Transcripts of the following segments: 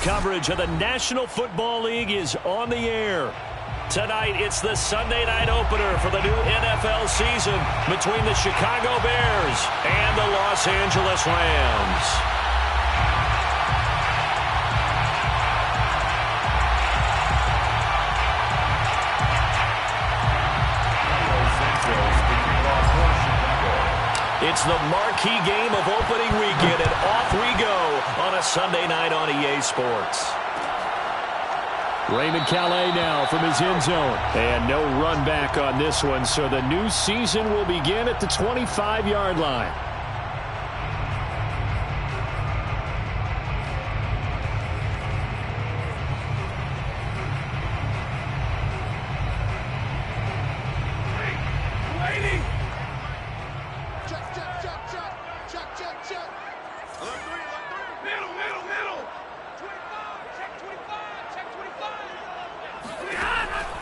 coverage of the National Football League is on the air. Tonight, it's the Sunday night opener for the new NFL season between the Chicago Bears and the Los Angeles Rams. It's the marquee game of opening weekend, and off we go on a Sunday night on EA Sports. Raymond Calais now from his end zone. And no run back on this one, so the new season will begin at the 25-yard line.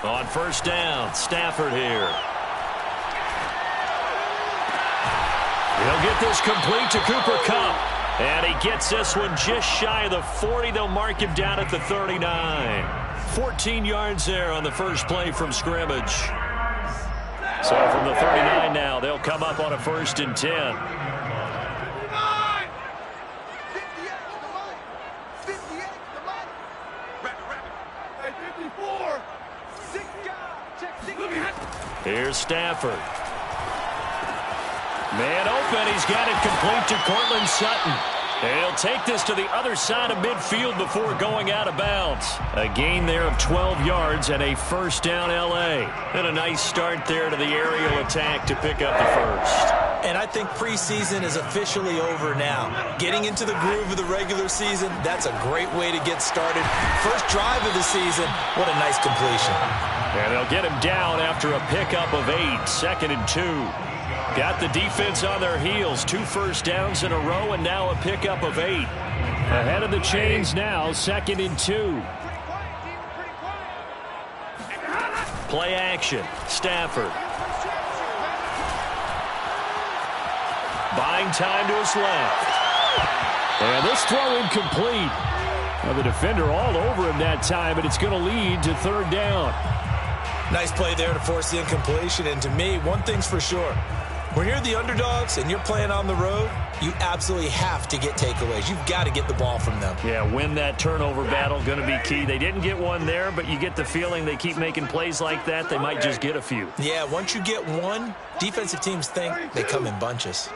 On first down, Stafford here. He'll get this complete to Cooper Kupp. And he gets this one just shy of the 40. They'll mark him down at the 39. 14 yards there on the first play from scrimmage. So from the 39 now, they'll come up on a 1st and 10. Here's Stafford. Man open. He's got it complete to Courtland Sutton. And he'll take this to the other side of midfield before going out of bounds. A gain there of 12 yards and a first down L.A. And a nice start there to the aerial attack to pick up the first. And I think preseason is officially over now. Getting into the groove of the regular season, that's a great way to get started. First drive of the season, what a nice completion. And they'll get him down after a pickup of 8, 2nd and 2. Got the defense on their heels. 2 first downs in a row and now a pickup of 8. Ahead of the chains now, 2nd and 2. Play action. Stafford. Buying time to his left. And this throw incomplete. Well, the defender all over him that time, but it's going to lead to 3rd down. Nice play there to force the incompletion. And to me, one thing's for sure. When you're the underdogs and you're playing on the road, you absolutely have to get takeaways. You've got to get the ball from them. Yeah, win that turnover battle, going to be key. They didn't get one there, but you get the feeling they keep making plays like that, they might just get a few. Yeah, once you get one, defensive teams think they come in bunches.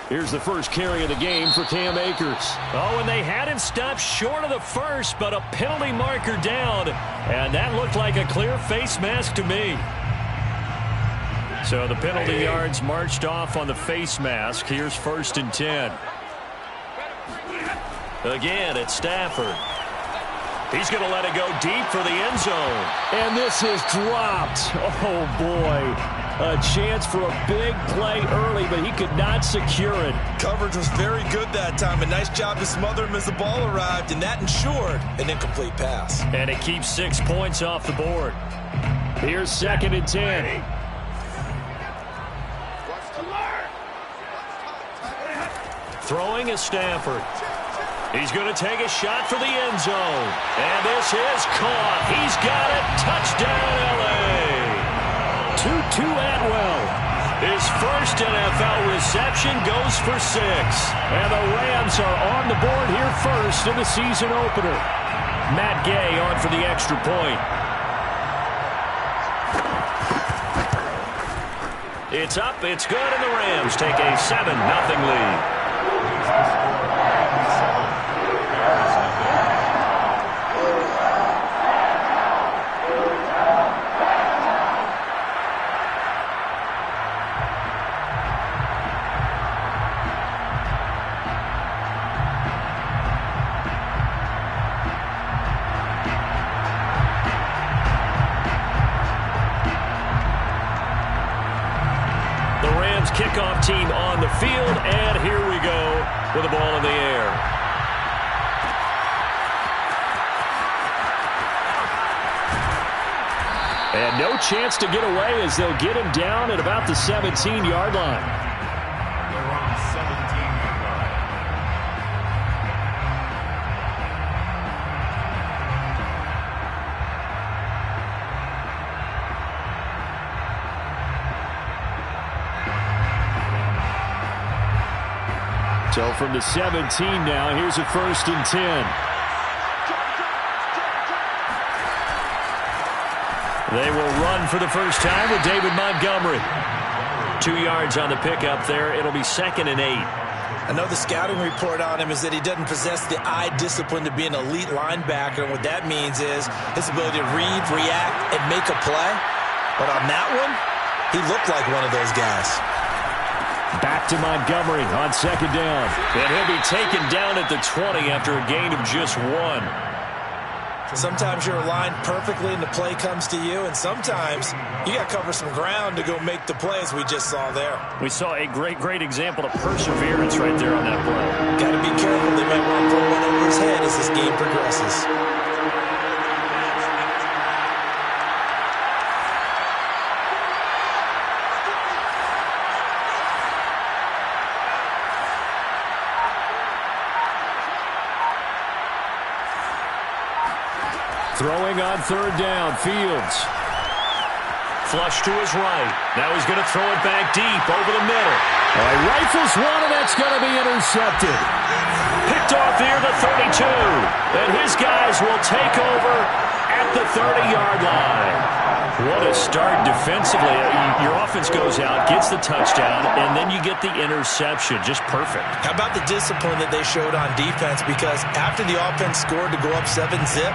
Here's the first carry of the game for Cam Akers. Oh, and they had him stopped short of the first, but a penalty marker down. And that looked like a clear face mask to me. So the penalty yards marched off on the face mask. Here's 1st and 10. Again, it's Stafford. He's going to let it go deep for the end zone. And this is dropped. Oh, boy. A chance for a big play early, but he could not secure it. Coverage was very good that time. A nice job to smother him as the ball arrived, and that ensured an incomplete pass. And it keeps 6 points off the board. Here's 2nd and 10. Throwing is Stafford. He's going to take a shot for the end zone. And this is caught. He's got it. Touchdown, L.A. Tutu Atwell. His first NFL reception goes for 6. And the Rams are on the board here first in the season opener. Matt Gay on for the extra point. It's up, it's good, and the Rams take a 7-0 lead. Kickoff team on the field, and here we go with the ball in the air. And no chance to get away as they'll get him down at about the 17-yard line. So from the 17 now, here's a 1st and 10. They will run for the first time with David Montgomery. 2 yards on the pickup there. It'll be 2nd and 8. I know the scouting report on him is that he doesn't possess the eye discipline to be an elite linebacker. And what that means is his ability to read, react, and make a play. But on that one, he looked like one of those guys. Back to Montgomery on 2nd down. And he'll be taken down at the 20 after a gain of just 1. Sometimes you're aligned perfectly and the play comes to you, and sometimes you got to cover some ground to go make the play, as we just saw there. We saw a great example of perseverance right there on that play. Got to be careful. They might want to throw one over his head as this game progresses. Throwing on 3rd down, Fields. Flush to his right. Now he's going to throw it back deep over the middle. Rifles one, and that's going to be intercepted. Picked off near the 32. And his guys will take over at the 30-yard line. What a start defensively. Your offense goes out, gets the touchdown, and then you get the interception. Just perfect. How about the discipline that they showed on defense? Because after the offense scored to go up 7-zip,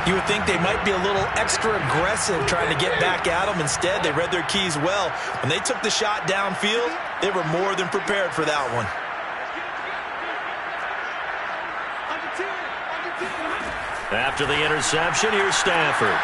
you would think they might be a little extra aggressive trying to get back at them. Instead, they read their keys well. When they took the shot downfield, they were more than prepared for that one. After the interception, here's Stafford.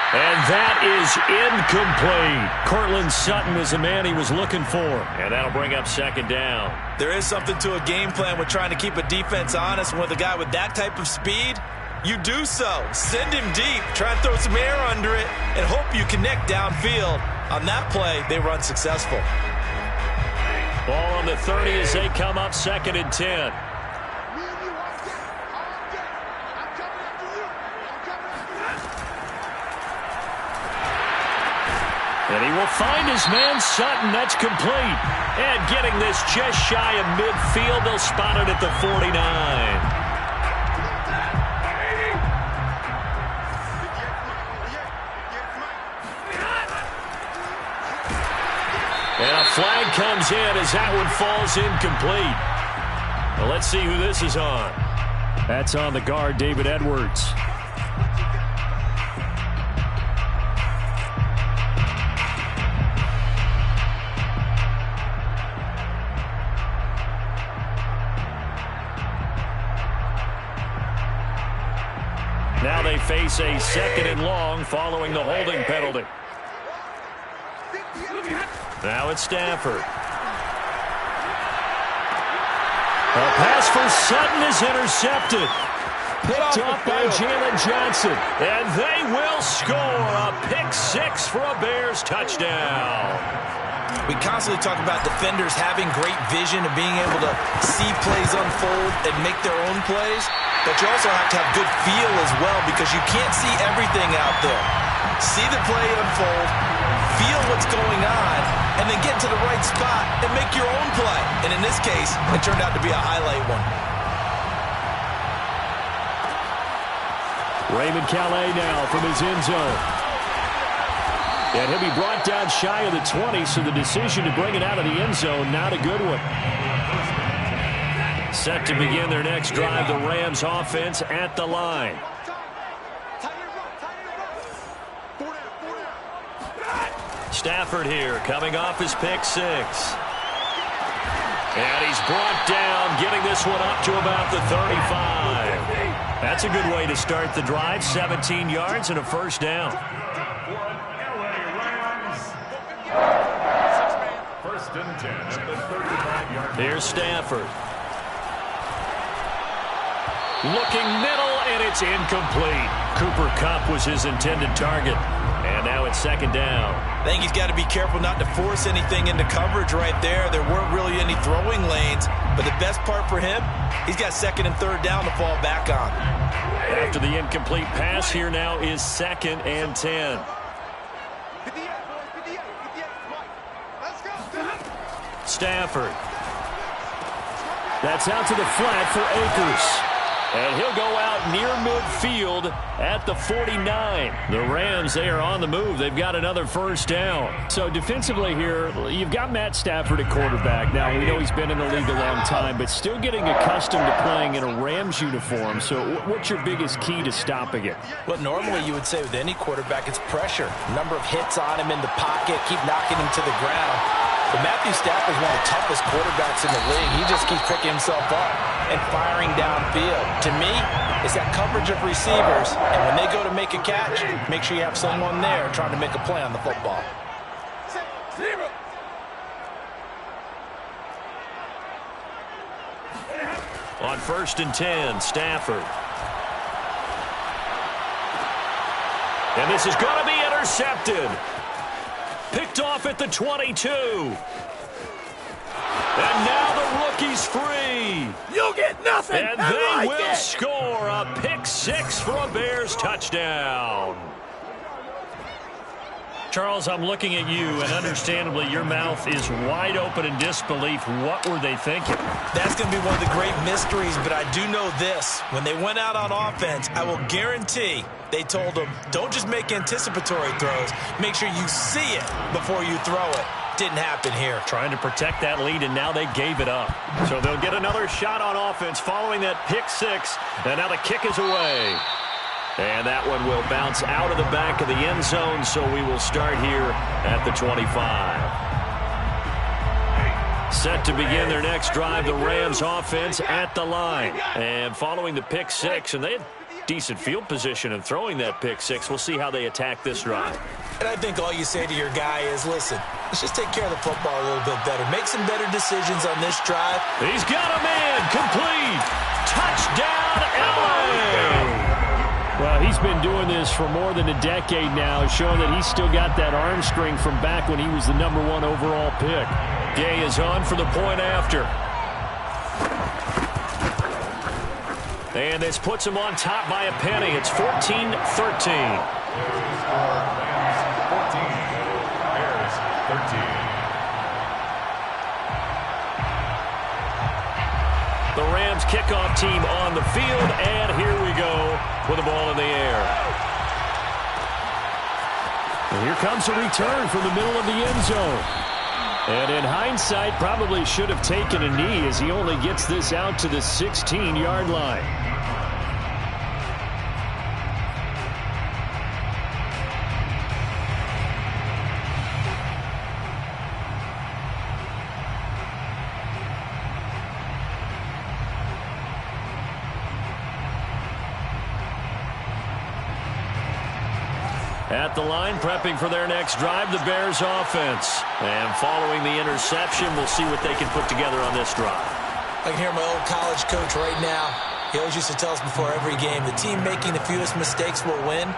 And that is incomplete. Courtland Sutton is the man he was looking for. And that'll bring up 2nd down. There is something to a game plan with trying to keep a defense honest. With a guy with that type of speed, you do so. Send him deep. Try and throw some air under it and hope you connect downfield. On that play, they were unsuccessful. Ball on the 30 as they come up 2nd and 10. And he will find his man, Sutton. That's complete. And getting this just shy of midfield. They'll spot it at the 49. And a flag comes in as that one falls incomplete. Well, let's see who this is on. That's on the guard, David Edwards. Now they face a 2nd and long following the holding penalty. Now it's Stafford. A pass for Sutton is intercepted. Picked up by Jalen Johnson. And they will score a pick 6 for a Bears touchdown. We constantly talk about defenders having great vision and being able to see plays unfold and make their own plays. But you also have to have good feel as well, because you can't see everything out there. See the play unfold, feel what's going on, and then get to the right spot and make your own play. And in this case, it turned out to be a highlight one. Raymond Calais now from his end zone. And he'll be brought down shy of the 20, so the decision to bring it out of the end zone, not a good one. Set to begin their next drive, the Rams offense at the line. Stafford here, coming off his pick 6. And he's brought down, getting this one up to about the 35. That's a good way to start the drive, 17 yards and a 1st down. 1st and 10 at the 35-yard line. Here's Stafford. Looking middle, and it's incomplete. Cooper Kupp was his intended target. And now it's second down. I think he's got to be careful not to force anything into coverage right there. There weren't really any throwing lanes. But the best part for him, he's got second and third down to fall back on. After the incomplete pass, here now is 2nd and 10. Stafford. That's out to the flat for Akers. And he'll go out near midfield at the 49. The Rams, they are on the move. They've got another first down. So defensively here, you've got Matt Stafford at quarterback. Now, we know he's been in the league a long time, but still getting accustomed to playing in a Rams uniform. So what's your biggest key to stopping it? Well, normally you would say with any quarterback, it's pressure. Number of hits on him in the pocket, keep knocking him to the ground. But Matthew Stafford is one of the toughest quarterbacks in the league. He just keeps picking himself up and firing downfield. To me, it's that coverage of receivers, and when they go to make a catch, make sure you have someone there trying to make a play on the football. On 1st and 10, Stafford. And this is going to be intercepted. Picked off at the 22. And now the rookie's free. You'll get nothing. And they will score a pick 6 for a Bears touchdown. Charles, I'm looking at you, and understandably your mouth is wide open in disbelief. What were they thinking? That's going to be one of the great mysteries, but I do know this. When they went out on offense, I will guarantee they told them, don't just make anticipatory throws. Make sure you see it before you throw it. Didn't happen here. Trying to protect that lead, and now they gave it up. So they'll get another shot on offense following that pick 6, and now the kick is away. And that one will bounce out of the back of the end zone, so we will start here at the 25. Set to begin their next drive, the Rams offense at the line. And following the pick 6, and they had decent field position in throwing that pick 6. We'll see how they attack this drive. And I think all you say to your guy is, listen, let's just take care of the football a little bit better. Make some better decisions on this drive. He's got a man, complete. Touchdown, LA. Well, he's been doing this for more than a decade now, showing that he's still got that arm strength from back when he was the #1 overall pick. Gay is on for the point after. And this puts him on top by a penny. It's 14-13. 14, Bears 13. The Rams kickoff team on the field, and here we go with the ball in the air. And here comes a return from the middle of the end zone. And in hindsight, probably should have taken a knee as he only gets this out to the 16-yard line. At the line, prepping for their next drive, the Bears offense. And following the interception, we'll see what they can put together on this drive. I can hear my old college coach right now. He always used to tell us before every game, the team making the fewest mistakes will win.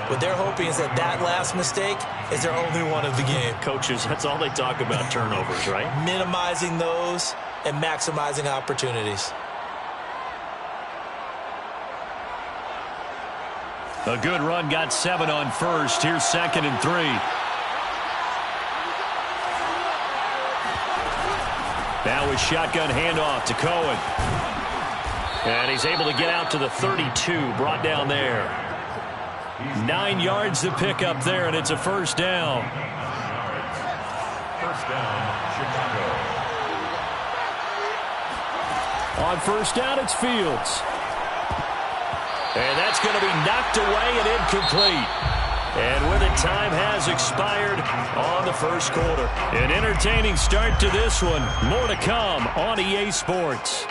What they're hoping is that that last mistake is their only one of the game. Coaches, that's all they talk about, turnovers, right? Minimizing those and maximizing opportunities. A good run, got 7 on first. Here's 2nd and 3. Now his shotgun handoff to Cohen. And he's able to get out to the 32, brought down there. 9 yards to pick up there, and it's a first down. First down, Chicago. On first down, it's Fields. And that's going to be knocked away and incomplete. And with it, time has expired on the first quarter. An entertaining start to this one. More to come on EA Sports.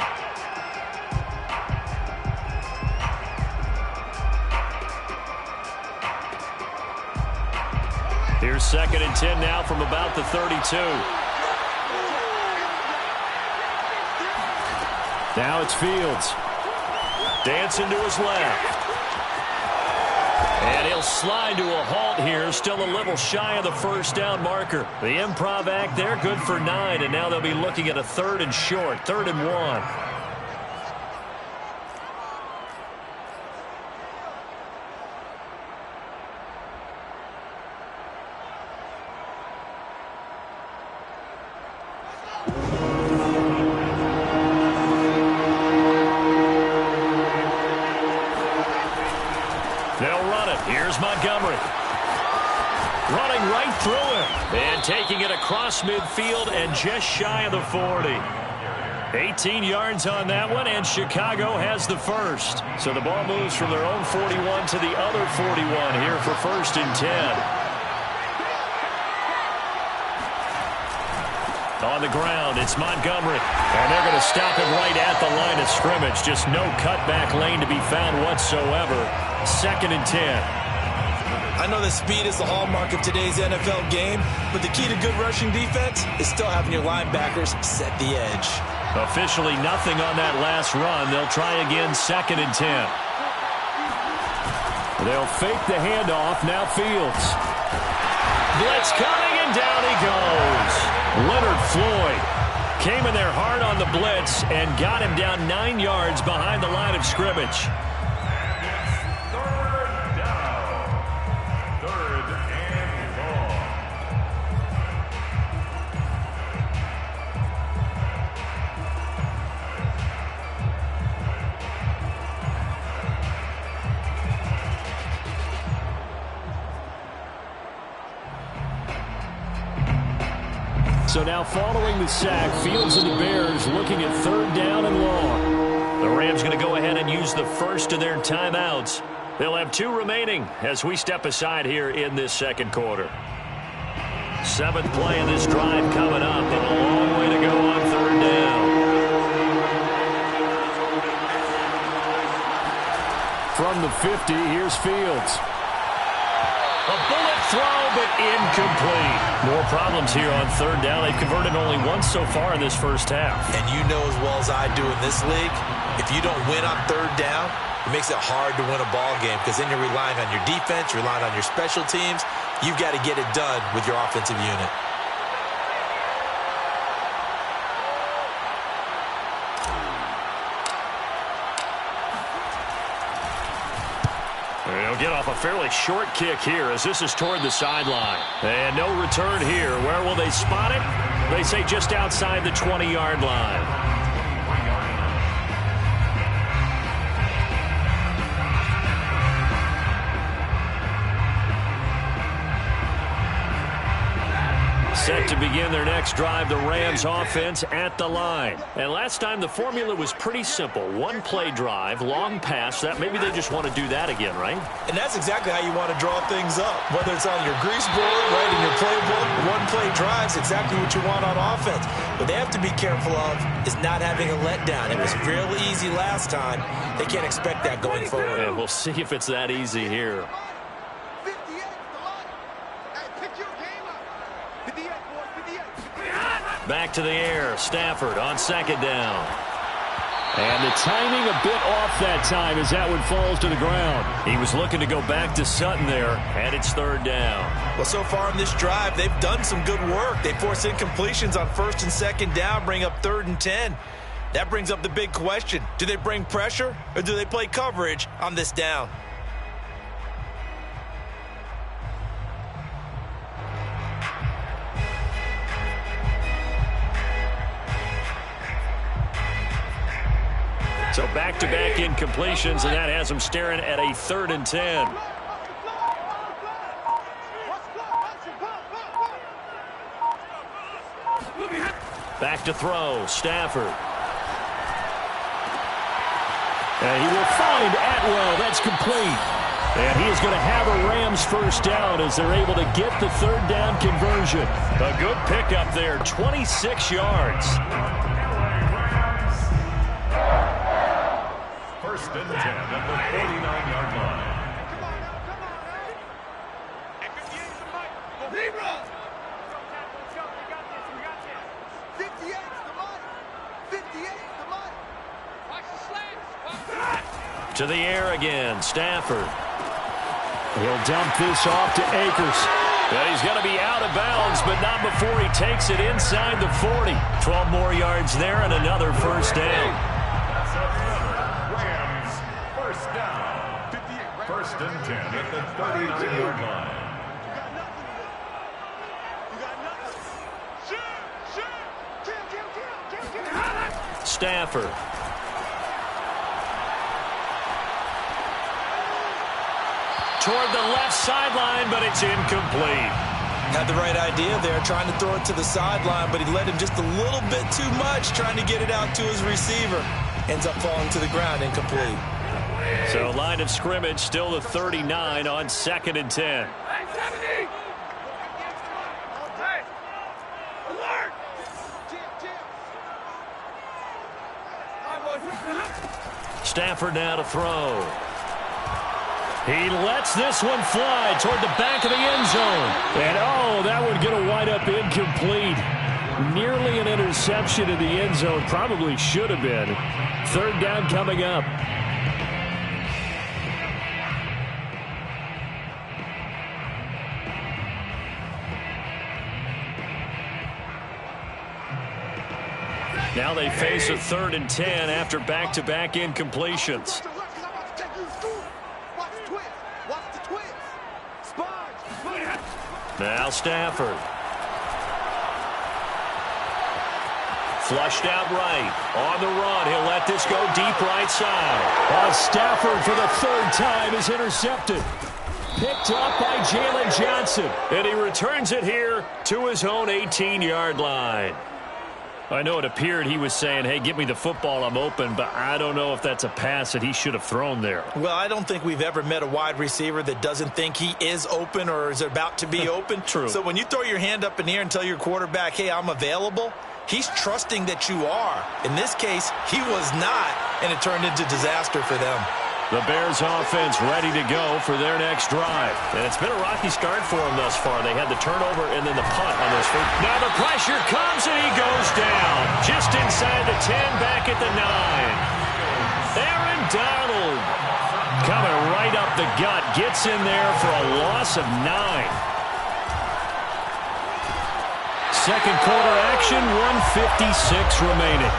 Here's 2nd and 10 now from about the 32. Now it's Fields. Dancing to his left. And he'll slide to a halt here, still a little shy of the first down marker. The improv act there, good for 9, and now they'll be looking at a 3rd and short, 3rd and 1. Here's Montgomery. Running right through him. And taking it across midfield and just shy of the 40. 18 yards on that one, and Chicago has the first. So the ball moves from their own 41 to the other 41 here for 1st and 10. On the ground, it's Montgomery. And they're going to stop him right at the line of scrimmage. Just no cutback lane to be found whatsoever. 2nd and 10. I know that speed is the hallmark of today's NFL game, but the key to good rushing defense is still having your linebackers set the edge. Officially nothing on that last run. They'll try again, 2nd and 10. They'll fake the handoff. Now Fields. Blitz coming, and down he goes. Leonard Floyd came in there hard on the blitz and got him down 9 yards behind the line of scrimmage. So now following the sack, Fields and the Bears looking at 3rd down and long. The Rams going to go ahead and use the first of their timeouts. They'll have 2 remaining as we step aside here in this 2nd quarter. 7th play of this drive coming up, but a long way to go on 3rd down. From the 50, here's Fields. A bullet throw, but incomplete. More problems here on 3rd down. They've converted only once so far in this first half. And you know as well as I do in this league, if you don't win on 3rd down, it makes it hard to win a ball game because then you're relying on your defense, you're relying on your special teams. You've got to get it done with your offensive unit. They'll get off a fairly short kick here as this is toward the sideline. And no return here. Where will they spot it? They say just outside the 20-yard line. Set to begin their next drive, the Rams offense at the line. And last time the formula was pretty simple. 1-play drive, long pass. That maybe they just want to do that again, right? And that's exactly how you want to draw things up. Whether it's on your grease board, right in your playbook, 1-play drives, exactly what you want on offense. What they have to be careful of is not having a letdown. It was real easy last time. They can't expect that going forward. And we'll see if it's that easy here. Back to the air. Stafford on 2nd down. And the timing a bit off that time as that one falls to the ground. He was looking to go back to Sutton there, and it's 3rd down. Well, so far in this drive, they've done some good work. They force incompletions on 1st and 2nd down, bring up 3rd and 10. That brings up the big question. Do they bring pressure, or do they play coverage on this down? So back-to-back incompletions, and that has them staring at a 3rd and 10. Back to throw, Stafford. And he will find Atwell. That's complete. And he is going to have a Rams first down as they're able to get the 3rd down conversion. A good pickup there, 26 yards. 1st and 10 at the 49-yard line. To the air again, Stafford. He'll dump this off to Akers. But he's going to be out of bounds, but not before he takes it inside the 40. 12 more yards there and another first down. Rams, first down. 1st and 10 at the 39-yard line. Stafford. Toward the left sideline, but it's incomplete. Had the right idea there, trying to throw it to the sideline, but he let him just a little bit too much, trying to get it out to his receiver. Ends up falling to the ground, incomplete. So line of scrimmage still the 39 on 2nd and 10. Stafford now to throw. He lets this one fly toward the back of the end zone. And, oh, that would get a wind up incomplete. Nearly an interception in the end zone. Probably should have been. 3rd down coming up. Now they face a 3rd and 10 after back-to-back incompletions. Now Stafford. Flushed out right. On the run. He'll let this go deep right side. Stafford for the 3rd time is intercepted. Picked up by Jalen Johnson. And he returns it here to his own 18-yard line. I know it appeared he was saying, hey, give me the football, I'm open, but I don't know if that's a pass that he should have thrown there. Well, I don't think we've ever met a wide receiver that doesn't think he is open or is about to be open. True. So when you throw your hand up in the air and tell your quarterback, hey, I'm available, he's trusting that you are. In this case, he was not, and it turned into disaster for them. The Bears offense ready to go for their next drive. And it's been a rocky start for them thus far. They had the turnover and then the punt on those first. Now the pressure comes and he goes down. Just inside the 10, back at the 9. Aaron Donald coming right up the gut. Gets in there for a loss of 9. Second quarter action, 1:56 remaining.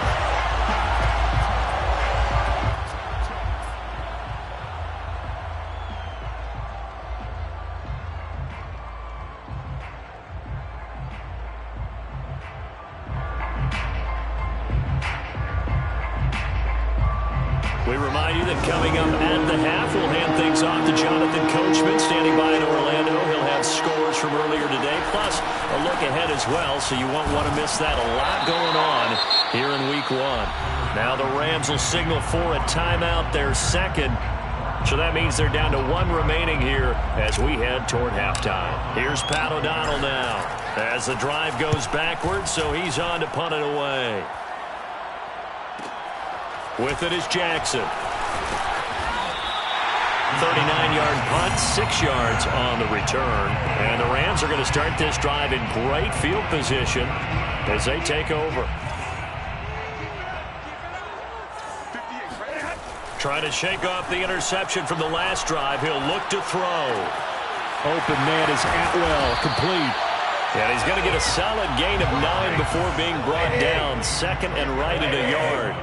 We remind you that coming up at the half, we'll hand things off to Jonathan Coachman, standing by in Orlando. He'll have scores from earlier today, plus a look ahead as well, so you won't want to miss that. A lot going on here in Week 1. Now the Rams will signal for a timeout, their second. So that means they're down to 1 remaining here as we head toward halftime. Here's Pat O'Donnell now as the drive goes backwards, so he's on to punt it away. With it is Jackson. 39-yard punt, 6 yards on the return. And the Rams are going to start this drive in great field position as they take over. Trying to shake off the interception from the last drive. He'll look to throw. Open man is Atwell, complete. And he's going to get a solid gain of 9 before being brought down. 2nd and right at a yard.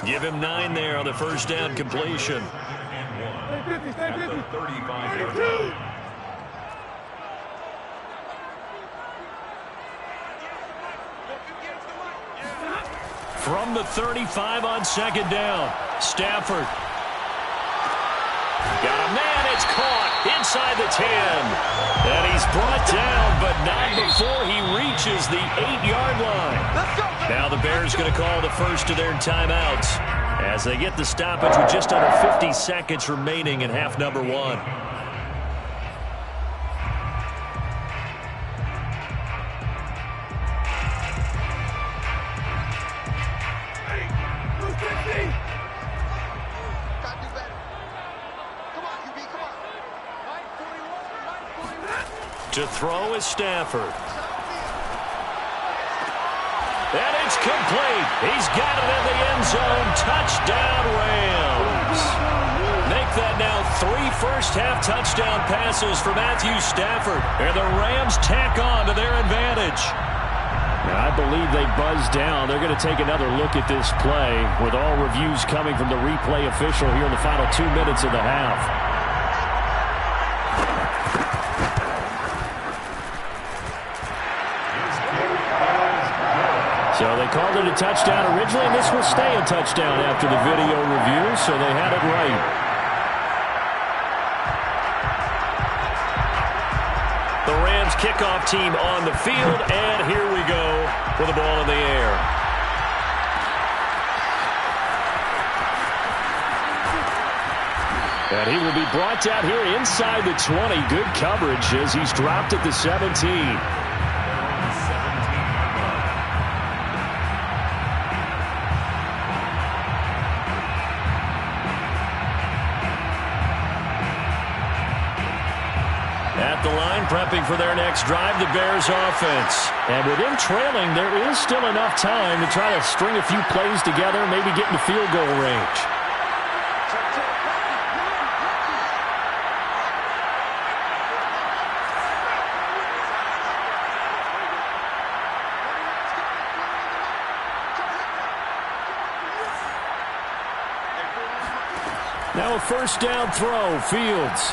Give him 9 there on the first down completion. From the 35 on 2nd down, Stafford. Got a man, it's caught inside the 10. And he's brought down, but not before he reaches the 8-yard line. Now the Bears going to call the first of their timeouts as they get the stoppage with just under 50 seconds remaining in half number 1. To throw is Stafford. And it's complete. He's got it in the end zone. Touchdown, Rams. Make that now 3 first-half touchdown passes for Matthew Stafford. And the Rams tack on to their advantage. I believe they buzzed down. They're going to take another look at this play with all reviews coming from the replay official here in the final 2 minutes of the half. So they called it a touchdown originally, and this will stay a touchdown after the video review, so they had it right. The Rams kickoff team on the field, and here we go with the ball in the air. And he will be brought down here inside the 20. Good coverage as he's dropped at the 17. Prepping for their next drive, the Bears offense. And with them trailing, there is still enough time to try to string a few plays together, maybe get into field goal range. Now a first down throw, Fields.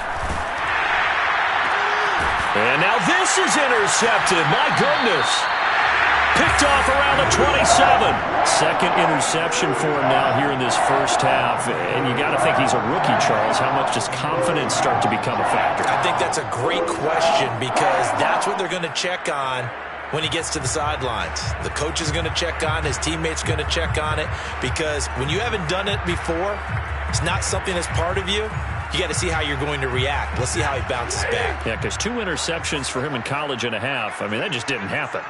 And now this is intercepted. My goodness. Picked off around the 27. Second interception for him now here in this first half. And you got to think he's a rookie, Charles. How much does confidence start to become a factor? I think that's a great question because that's what they're going to check on when he gets to the sidelines. The coach is going to check on, his teammates are going to check on it, because when you haven't done it before, it's not something that's part of you. You got to see how you're going to react. Let's see how he bounces back. Yeah, because 2 interceptions for him in college and a half. I mean, that just didn't happen.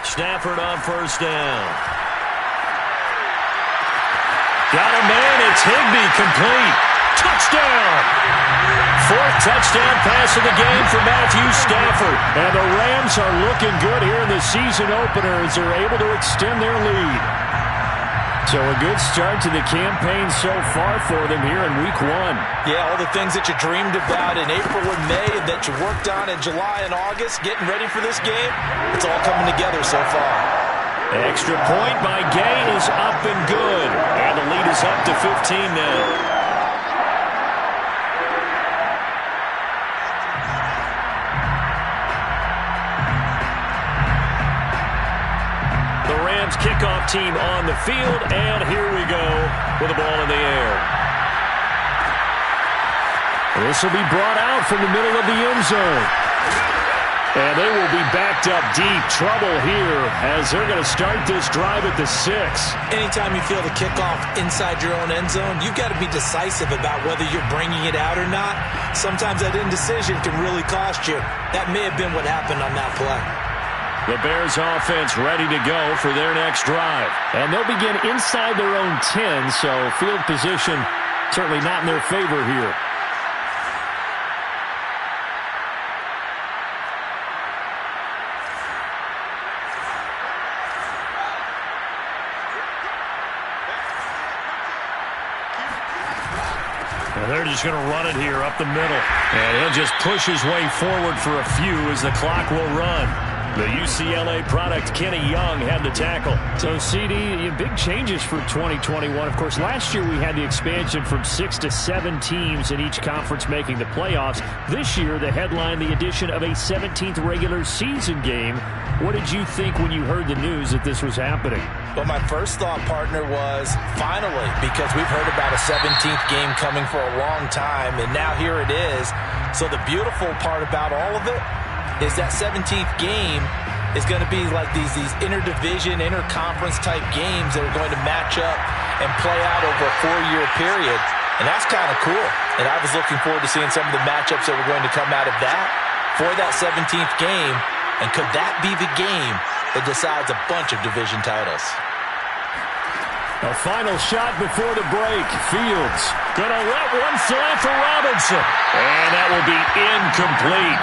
Stafford on first down. Got a man. It's Higbee, complete. Touchdown. 4th touchdown pass of the game for Matthew Stafford. And the Rams are looking good here in the season opener as they're able to extend their lead. So a good start to the campaign so far for them here in week 1. Yeah, all the things that you dreamed about in April and May and that you worked on in July and August, getting ready for this game, it's all coming together so far. Extra point by Gay is up and good. And the lead is up to 15 now. Kickoff team on the field, and here we go with the ball in the air. This will be brought out from the middle of the end zone. And they will be backed up deep. Trouble here as they're going to start this drive at the 6. Anytime you feel the kickoff inside your own end zone, you've got to be decisive about whether you're bringing it out or not. Sometimes that indecision can really cost you. That may have been what happened on that play. The Bears offense ready to go for their next drive. And they'll begin inside their own 10, so field position certainly not in their favor here. And they're just going to run it here up the middle. And he'll just push his way forward for a few as the clock will run. The UCLA product, Kenny Young, had the tackle. So, CD, big changes for 2021. Of course, last year we had the expansion from 6 to 7 teams in each conference making the playoffs. This year, the headline, the addition of a 17th regular season game. What did you think when you heard the news that this was happening? Well, my first thought, partner, was finally, because we've heard about a 17th game coming for a long time, and now here it is. So the beautiful part about all of it is that 17th game is going to be like these interdivision, interconference type games that are going to match up and play out over a 4-year period. And that's kind of cool. And I was looking forward to seeing some of the matchups that were going to come out of that for that 17th game. And could that be the game that decides a bunch of division titles? A final shot before the break. Fields gonna let one fly for Robinson. And that will be incomplete.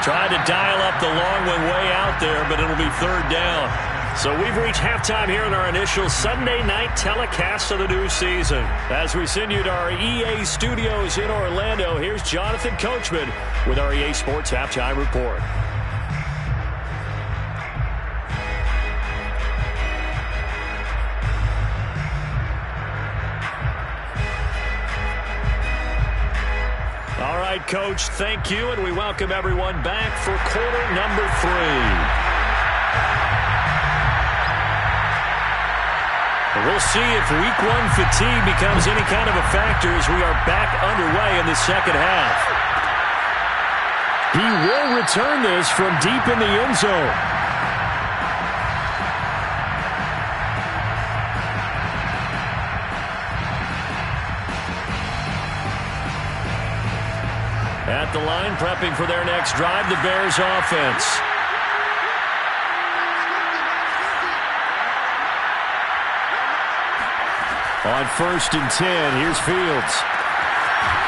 Tried to dial up the long one way out there, but it'll be third down. So we've reached halftime here in our initial Sunday night telecast of the new season. As we send you to our EA studios in Orlando, here's Jonathan Coachman with our EA Sports Halftime Report. All right, Coach, thank you, and we welcome everyone back for quarter number 3. We'll see if week 1 fatigue becomes any kind of a factor as we are back underway in the second half. He will return this from deep in the end zone. At the line, prepping for their next drive, the Bears offense. On 1st and 10, here's Fields.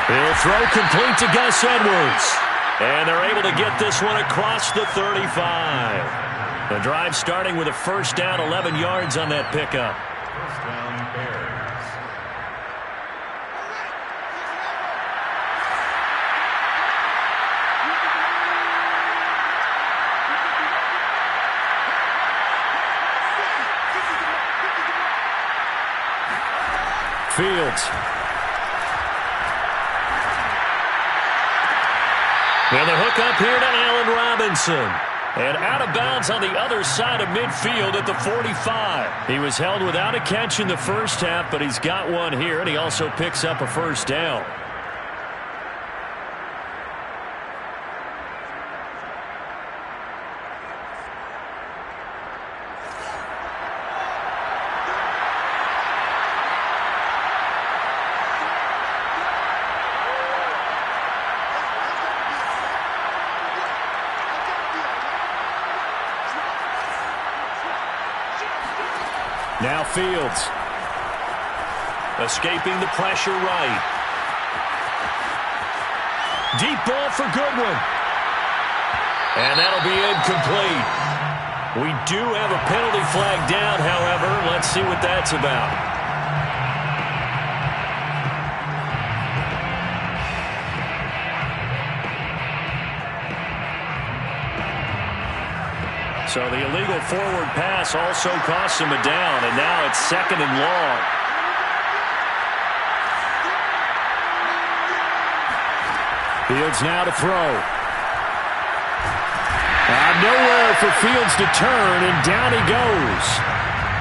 He'll throw complete to Gus Edwards. And they're able to get this one across the 35. The drive starting with a first down, 11 yards on that pickup. First down, Bears. Fields. And the hook up here to Allen Robinson. And out of bounds on the other side of midfield at the 45. He was held without a catch in the first half, but he's got one here, and he also picks up a first down. Now Fields. Escaping the pressure right. Deep ball for Goodwin. And that'll be incomplete. We do have a penalty flag down, however. Let's see what that's about. So the illegal forward pass also costs him a down, and now it's 2nd and long. Fields now to throw. Nowhere for Fields to turn, and down he goes.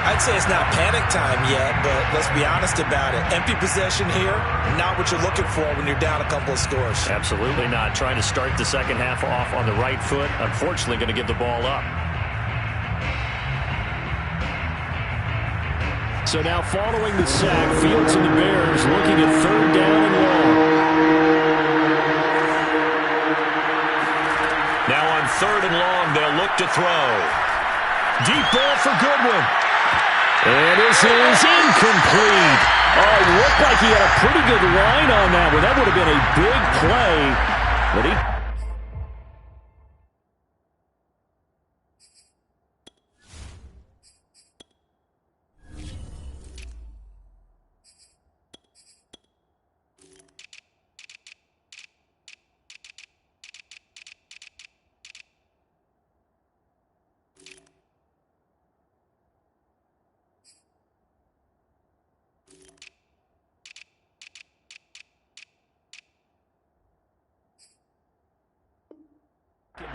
I'd say it's not panic time yet, but let's be honest about it. Empty possession here, not what you're looking for when you're down a couple of scores. Absolutely not. Trying to start the second half off on the right foot. Unfortunately, going to give the ball up. So now following the sack, Fields and the Bears looking at 3rd down and long. Now on 3rd and long, they'll look to throw. Deep ball for Goodwin. And this is incomplete. Oh, it looked like he had a pretty good line on that one. That would have been a big play. But he...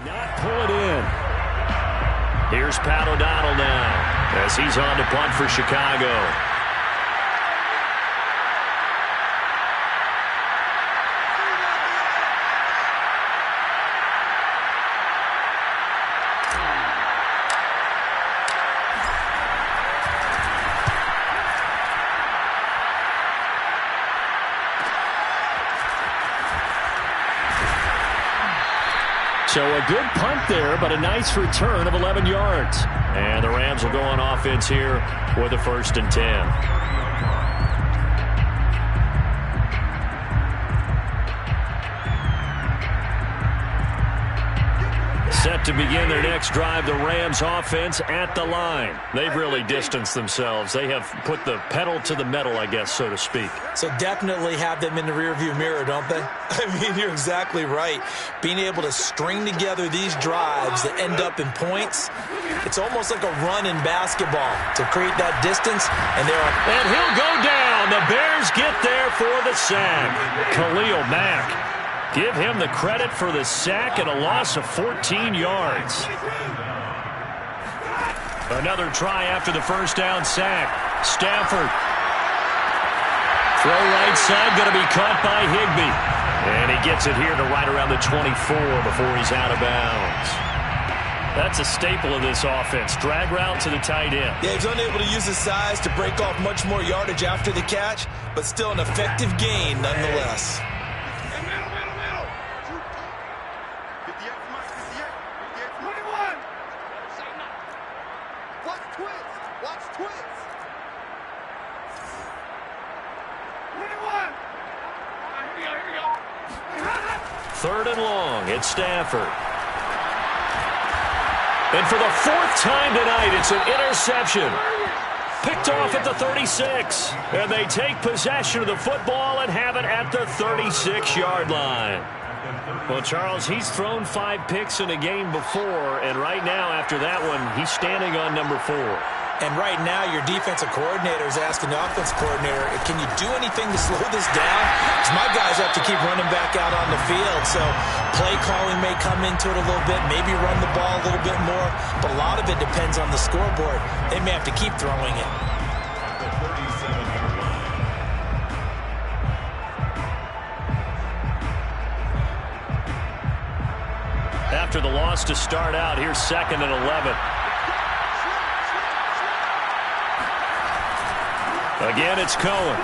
Not pull it in. Here's Pat O'Donnell now as he's on to punt for Chicago. So a good punt there, but a nice return of 11 yards. And the Rams will go on offense here with a 1st and 10. to begin their next drive, the Rams offense at the line. They've really distanced themselves. They have put the pedal to the metal, I guess, so to speak. So definitely have them in the rearview mirror, don't they? I mean, you're exactly right. Being able to string together these drives that end up in points, it's almost like a run in basketball to create that distance. And he'll go down. The Bears get there for the sack. Khalil Mack. Give him the credit for the sack and a loss of 14 yards. Another try after the first down sack. Stafford. Throw right side, going to be caught by Higbee. And he gets it here to right around the 24 before he's out of bounds. That's a staple of this offense. Drag route to the tight end. Yeah, he's unable to use his size to break off much more yardage after the catch, but still an effective gain nonetheless. Third and long, it's Stafford. And for the fourth time tonight, it's an interception. Picked off at the 36. And they take possession of the football and have it at the 36-yard line. Well, Charles, he's thrown 5 picks in a game before, and right now, after that one, he's standing on number 4. And right now, your defensive coordinator is asking the offense coordinator, can you do anything to slow this down? Because my guys have to keep running back out on the field. So play calling may come into it a little bit, maybe run the ball a little bit more. But a lot of it depends on the scoreboard. They may have to keep throwing it. After the loss to start out, here's 2nd and 11. Again, it's Cohen.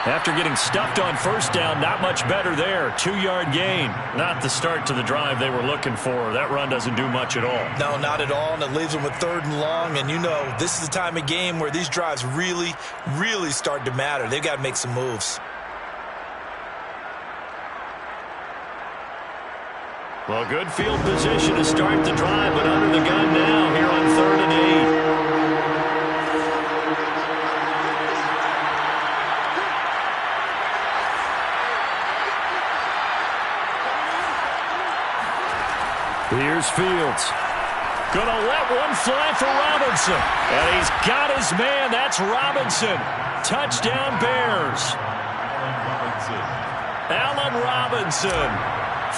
After getting stuffed on first down, not much better there. 2-yard gain. Not the start to the drive they were looking for. That run doesn't do much at all. No, not at all, and it leaves them with 3rd and long. And you know, this is the time of game where these drives really, really start to matter. They've got to make some moves. Well, good field position to start the drive, but under the gun now here on 3rd and 8. Here's Fields. Gonna let one fly for Robinson. And he's got his man. That's Robinson. Touchdown Bears. Allen Robinson.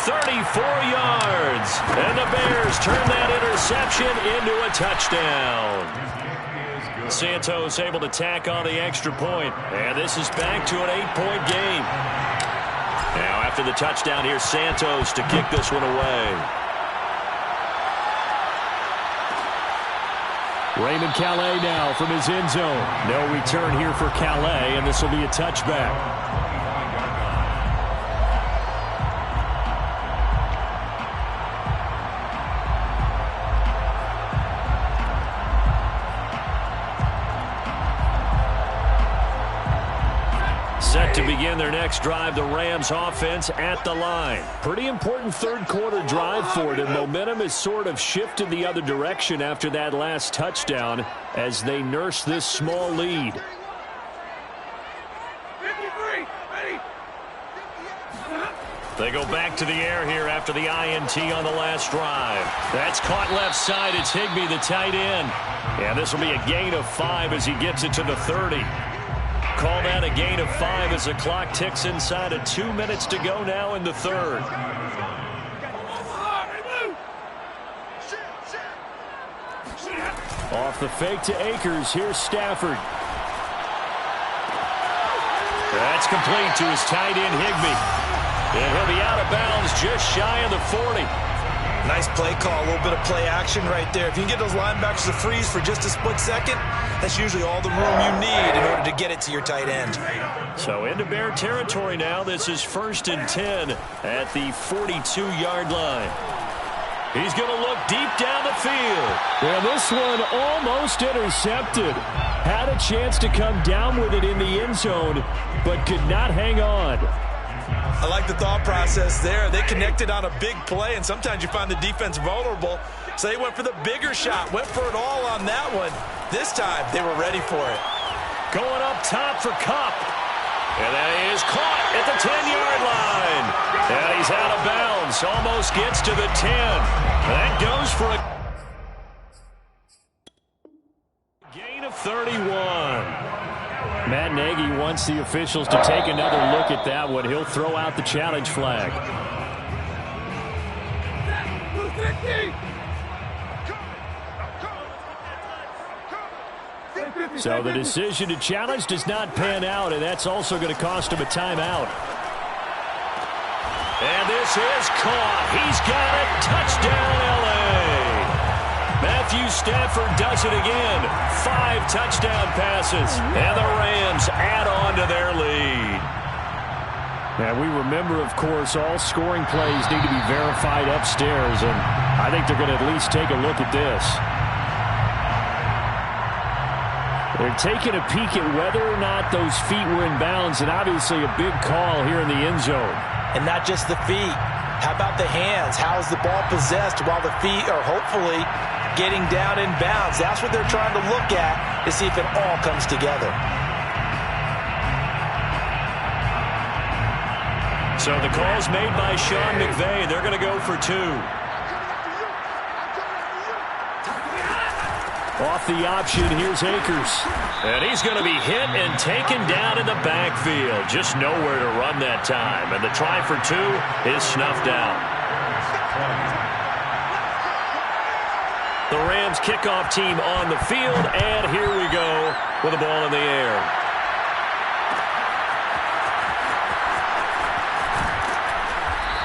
34 yards. And the Bears turn that interception into a touchdown. Santos able to tack on the extra point. And this is back to an 8-point game. Now after the touchdown, here's Santos to kick this one away. Raymond Calais now from his end zone. No return here for Calais, and this will be a touchback. Set to begin their next drive, the Rams offense at the line. Pretty important third-quarter drive for them. Momentum has sort of shifted the other direction after that last touchdown as they nurse this small lead. They go back to the air here after the INT on the last drive. That's caught left side. It's Higbee, the tight end. And this will be a gain of 5 as he gets it to the 30. Call that a gain of 5 as the clock ticks inside of 2 minutes to go now in the third. Off the fake to Akers. Here's Stafford. That's complete to his tight end, Higbee. And he'll be out of bounds just shy of the 40. Nice play call, a little bit of play action right there. If you can get those linebackers to freeze for just a split second, that's usually all the room you need in order to get it to your tight end. So into Bear territory now. This is 1st and 10 at the 42-yard line. He's going to look deep down the field. And this one almost intercepted. Had a chance to come down with it in the end zone, but could not hang on. I like the thought process there. They connected on a big play, and sometimes you find the defense vulnerable. So they went for the bigger shot, went for it all on that one. This time, they were ready for it. Going up top for Kupp. And that is caught at the 10-yard line. And he's out of bounds. Almost gets to the 10. That goes for a gain of 31. Matt Nagy wants the officials to take another look at that one. He'll throw out the challenge flag. So the decision to challenge does not pan out, and that's also going to cost him a timeout. And this is caught. He's got it. Touchdown, L.A. Matthew Stafford does it again. 5 touchdown passes, and the Rams add on to their lead. Now, we remember, of course, all scoring plays need to be verified upstairs, and I think they're going to at least take a look at this. They're taking a peek at whether or not those feet were in bounds, and obviously a big call here in the end zone. And not just the feet. How about the hands? How is the ball possessed while the feet are hopefully getting down in bounds? That's what they're trying to look at to see if it all comes together. So the call's made by Sean McVay. They're going to go for 2. Off the option, here's Akers. And he's going to be hit and taken down in the backfield. Just nowhere to run that time. And the try for 2 is snuffed out. The Rams kickoff team on the field. And here we go with the ball in the air.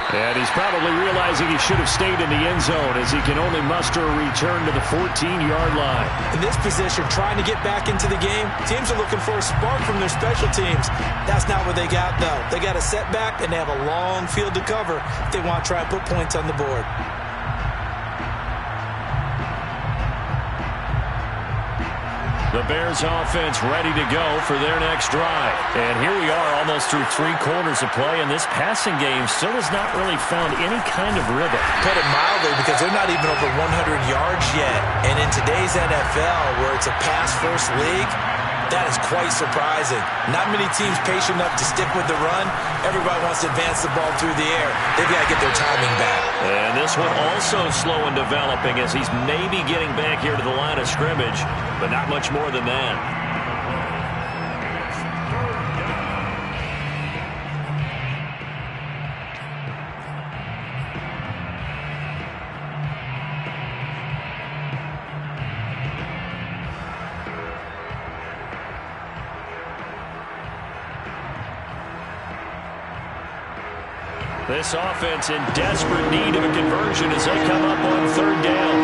And he's probably realizing he should have stayed in the end zone as he can only muster a return to the 14-yard line. In this position, trying to get back into the game, teams are looking for a spark from their special teams. That's not what they got, though. They got a setback, and they have a long field to cover if they want to try and put points on the board. The Bears offense ready to go for their next drive. And here we are almost through 3 quarters of play, and this passing game still has not really found any kind of rhythm. Put it mildly, because they're not even over 100 yards yet. And in today's NFL, where it's a pass-first league, that is quite surprising. Not many teams patient enough to stick with the run. Everybody wants to advance the ball through the air. They've got to get their timing back. And this one also slow in developing as he's maybe getting back here to the line of scrimmage, but not much more than that. This offense in desperate need of a conversion as they come up on 3rd down.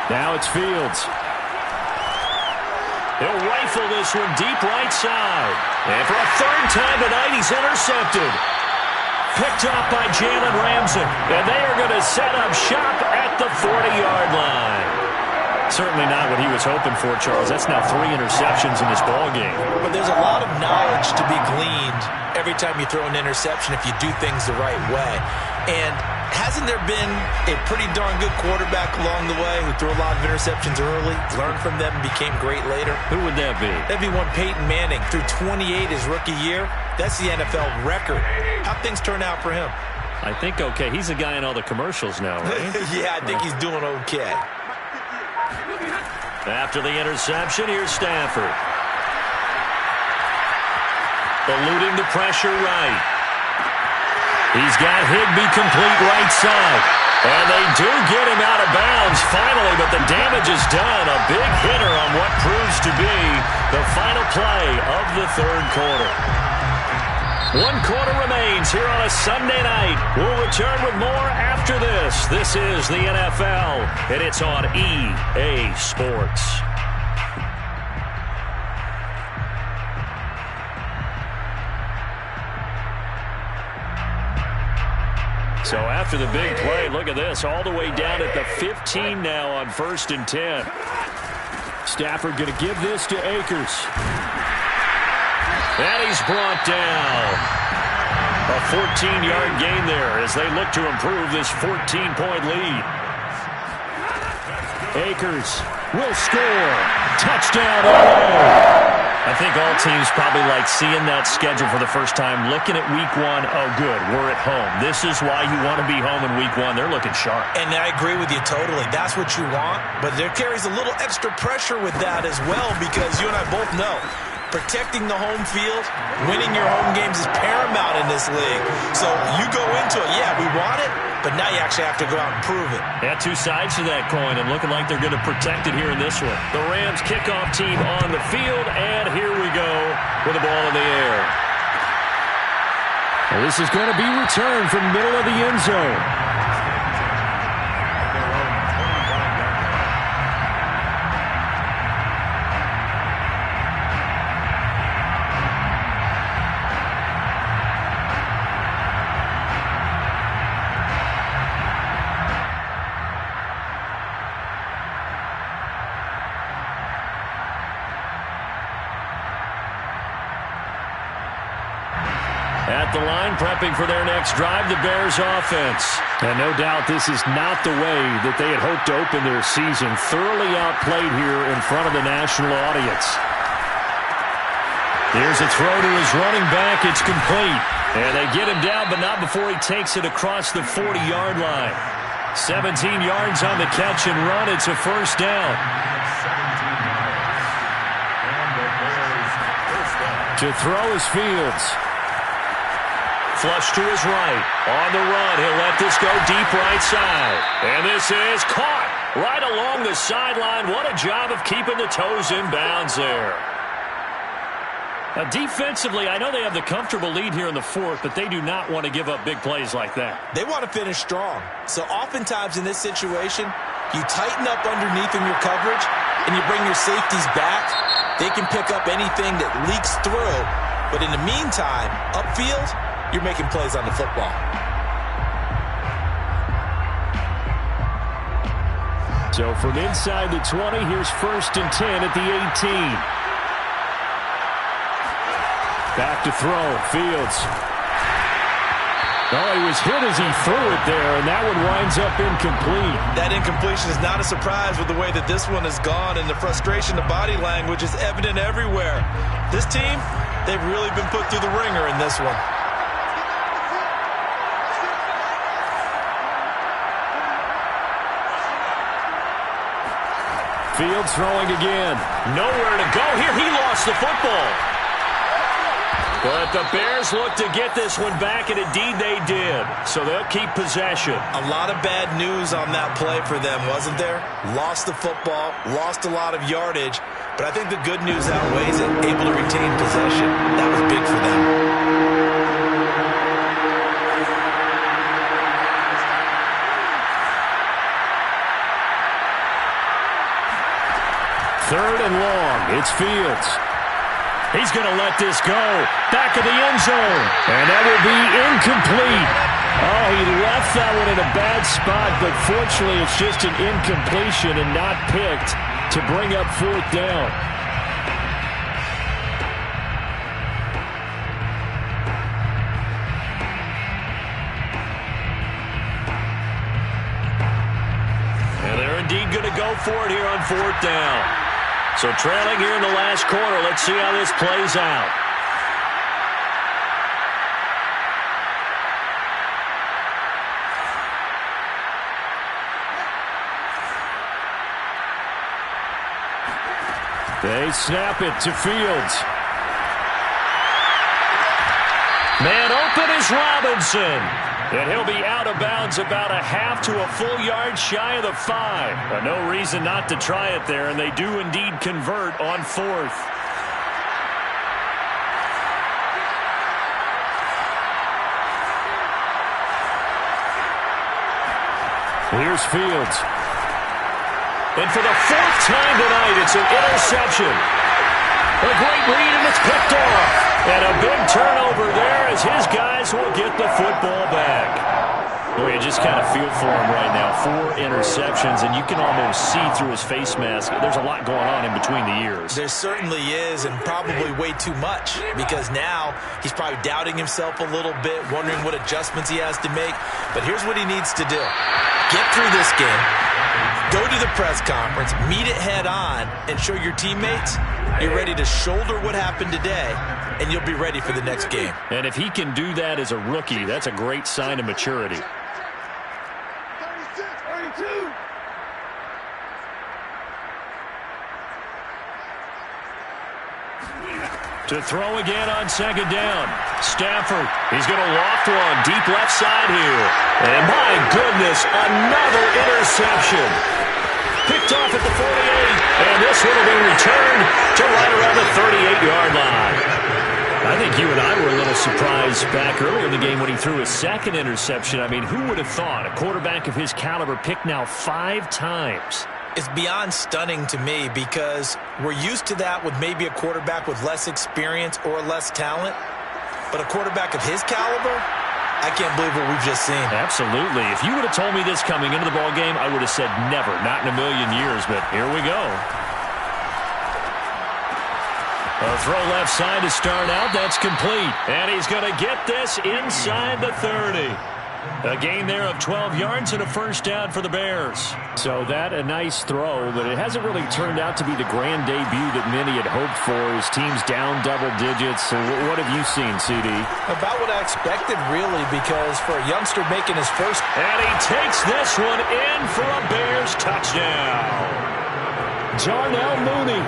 Now it's Fields. He'll rifle this one deep right side. And for a 3rd time tonight, he's intercepted. Picked up by Jalen Ramsey. And they are going to set up shop at the 40-yard line. Certainly not what he was hoping for, Charles. That's now 3 interceptions in this ballgame. But there's a lot of knowledge to be gleaned every time you throw an interception if you do things the right way. And hasn't there been a pretty darn good quarterback along the way who threw a lot of interceptions early, learned from them, and became great later? Who would that be? That'd be one Peyton Manning. Threw 28 his rookie year. That's the NFL record. How'd things turn out for him? I think okay. He's the guy in all the commercials now, right? Yeah, I think he's doing okay. After the interception, here's Stafford. Eluding the pressure right. He's got Higbee complete right side. And they do get him out of bounds finally, but the damage is done. A big hitter on what proves to be the final play of the 3rd quarter. 1 quarter remains here on a Sunday night. We'll return with more after this. This is the NFL, and it's on EA Sports. So after the big play, look at this, all the way down at the 15 now on 1st and 10. Stafford going to give this to Akers. And he's brought down. A 14-yard gain there as they look to improve this 14-point lead. Akers will score. Touchdown, LA. I think all teams probably like seeing that schedule for the first time, looking at week one. Oh, good, we're at home. This is why you want to be home in week one. They're looking sharp. And I agree with you totally. That's what you want, but there carries a little extra pressure with that as well because you and I both know protecting the home field, winning your home games is paramount in this league. So you go into it, yeah, we want it, but now you actually have to go out and prove it. Yeah, two sides to that coin, and looking like they're going to protect it here in this one. The Rams kickoff team on the field, and here we go with the ball in the air. Well, this is going to be returned from middle of the end zone. At the line, prepping for their next drive, the Bears offense. And no doubt this is not the way that they had hoped to open their season. Thoroughly outplayed here in front of the national audience. Here's a throw to his running back. It's complete. And they get him down, but not before he takes it across the 40-yard line. 17 yards on the catch and run. It's a first down. To throw is Fields. Flush to his right. On the run, he'll let this go deep right side. And this is caught right along the sideline. What a job of keeping the toes in bounds there. Now, defensively, I know they have the comfortable lead here in the fourth, but they do not want to give up big plays like that. They want to finish strong. So oftentimes in this situation, you tighten up underneath in your coverage, and you bring your safeties back. They can pick up anything that leaks through. But in the meantime, upfield, you're making plays on the football. So from inside the 20, here's 1st and 10 at the 18. Back to throw, Fields. Oh, he was hit as he threw it there, and that one winds up incomplete. That incompletion is not a surprise with the way that this one has gone, and the frustration, the body language is evident everywhere. This team, they've really been put through the ringer in this one. Fields throwing again. Nowhere to go here. He lost the football. But the Bears look to get this one back, and indeed they did. So they'll keep possession. A lot of bad news on that play for them, wasn't there? Lost the football, lost a lot of yardage. But I think the good news outweighs it. Able to retain possession. That was big for them. Third and long. It's Fields. He's going to let this go. Back of the end zone. And that will be incomplete. Oh, he left that one in a bad spot, but fortunately it's just an incompletion and not picked to bring up 4th down. And they're indeed going to go for it here on 4th down. So trailing here in the last quarter. Let's see how this plays out. They snap it to Fields. Man open is Robinson. And he'll be out of bounds about a half to a full yard shy of the 5. But no reason not to try it there, and they do indeed convert on 4th. Here's Fields. And for the 4th time tonight, it's an interception. A great read, and it's picked off. And a big turnover there as his guys will get the football back. Boy, you just just kind of feel for him right now. 4 interceptions, and you can almost see through his face mask. There's a lot going on in between the ears. There certainly is, and probably way too much, because now he's probably doubting himself a little bit, wondering what adjustments he has to make. But here's what he needs to do. Get through this game, go to the press conference, meet it head on, and show your teammates you're ready to shoulder what happened today, and you'll be ready for the next game. And if he can do that as a rookie, that's a great sign of maturity. 32. To throw again on second down. Stafford, he's going to loft one deep left side here. And my goodness, another interception. Picked off at the 48, and this one will be returned to right around the 38-yard line. I think you and I were a little surprised back earlier in the game when he threw his second interception. I mean, who would have thought a quarterback of his caliber picked now 5 times? It's beyond stunning to me because we're used to that with maybe a quarterback with less experience or less talent. But a quarterback of his caliber, I can't believe what we've just seen. Absolutely. If you would have told me this coming into the ball game, I would have said never, not in a million years, but here we go. A throw left side to start out. That's complete. And he's going to get this inside the 30. A gain there of 12 yards and a first down for the Bears. So that a nice throw, but it hasn't really turned out to be the grand debut that many had hoped for. His team's down double digits. So what have you seen, CD? About what I expected, really, because for a youngster making his first... And he takes this one in for a Bears touchdown. Darnell Mooney.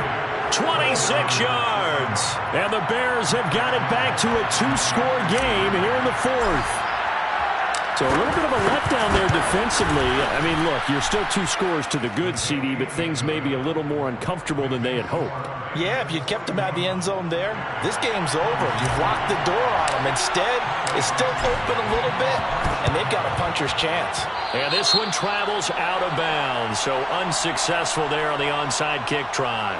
26 yards. And the Bears have got it back to a 2-score game here in the 4th. So a little bit of a letdown there defensively. I mean, look, you're still 2 scores to the good, CD, but things may be a little more uncomfortable than they had hoped. Yeah, if you kept him out of the end zone there, this game's over. You've locked the door on him. Instead, it's still open a little bit, and they've got a puncher's chance. And this one travels out of bounds, so unsuccessful there on the onside kick try.